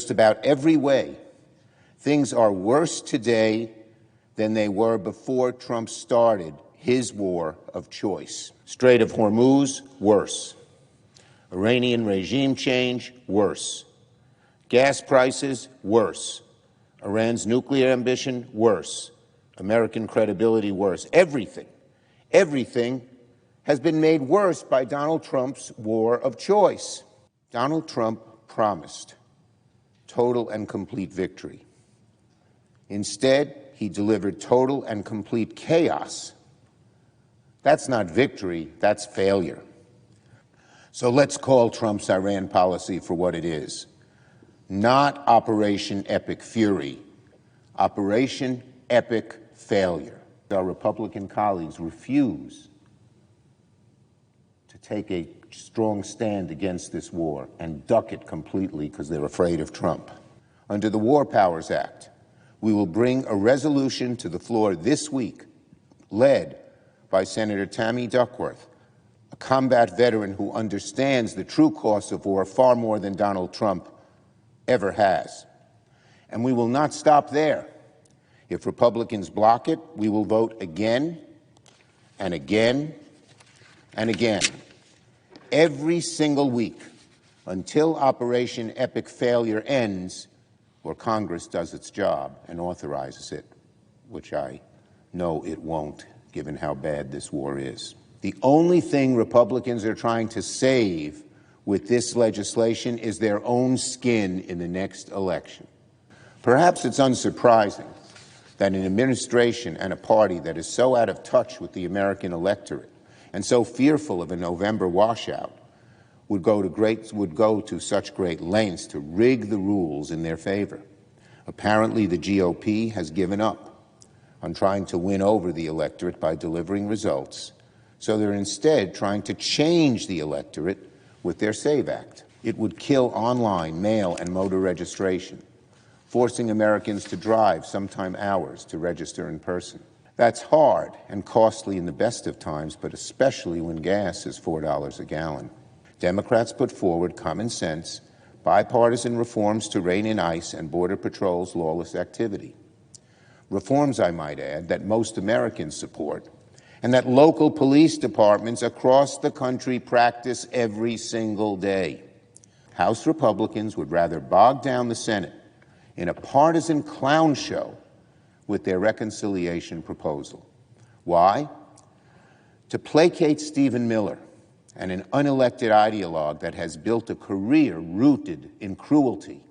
Just about every way, things are worse today than they were before Trump started his war of choice. Strait of Hormuz, worse. Iranian regime change, worse. Gas prices, worse. Iran's nuclear ambition, worse. American credibility, worse. Everything has been made worse by Donald Trump's war of choice. Donald Trump promised total and complete victory. Instead, he delivered total and complete chaos. That's not victory, that's failure. So let's call Trump's Iran policy for what it is. Not Operation Epic Fury, Operation Epic Failure. Our Republican colleagues refuse to take a strong stand against this war and duck it completely because they're afraid of Trump. Under the War Powers Act, we will bring a resolution to the floor this week, led by Senator Tammy Duckworth, a combat veteran who understands the true cost of war far more than Donald Trump ever has. And we will not stop there. If Republicans block it, we will vote again and again and again, every single week, until Operation Epic Failure ends or Congress does its job and authorizes it, which I know it won't, given how bad this war is. The only thing Republicans are trying to save with this legislation is their own skin in the next election. Perhaps it's unsurprising that an administration and a party that is so out of touch with the American electorate and so fearful of a November washout would go to such great lengths to rig the rules in their favor. Apparently, the GOP has given up on trying to win over the electorate by delivering results, so they're instead trying to change the electorate with their SAVE Act. It would kill online mail and motor registration, forcing Americans to drive, sometime hours, to register in person. That's hard and costly in the best of times, but especially when gas is $4 a gallon. Democrats put forward common sense, bipartisan reforms to rein in ICE and Border Patrol's lawless activity. Reforms, I might add, that most Americans support and that local police departments across the country practice every single day. House Republicans would rather bog down the Senate in a partisan clown show with their reconciliation proposal. Why? To placate Stephen Miller and an unelected ideologue that has built a career rooted in cruelty.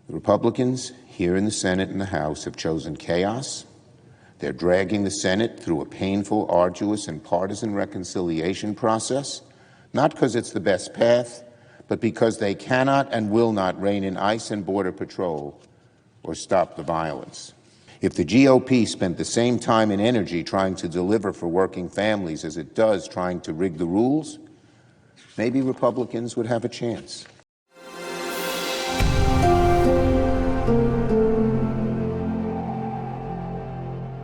The Republicans here in the Senate and the House have chosen chaos. They're dragging the Senate through a painful, arduous, and partisan reconciliation process, not because it's the best path, but because they cannot and will not rein in ICE and Border Patrol or stop the violence. If the GOP spent the same time and energy trying to deliver for working families as it does trying to rig the rules, maybe Republicans would have a chance.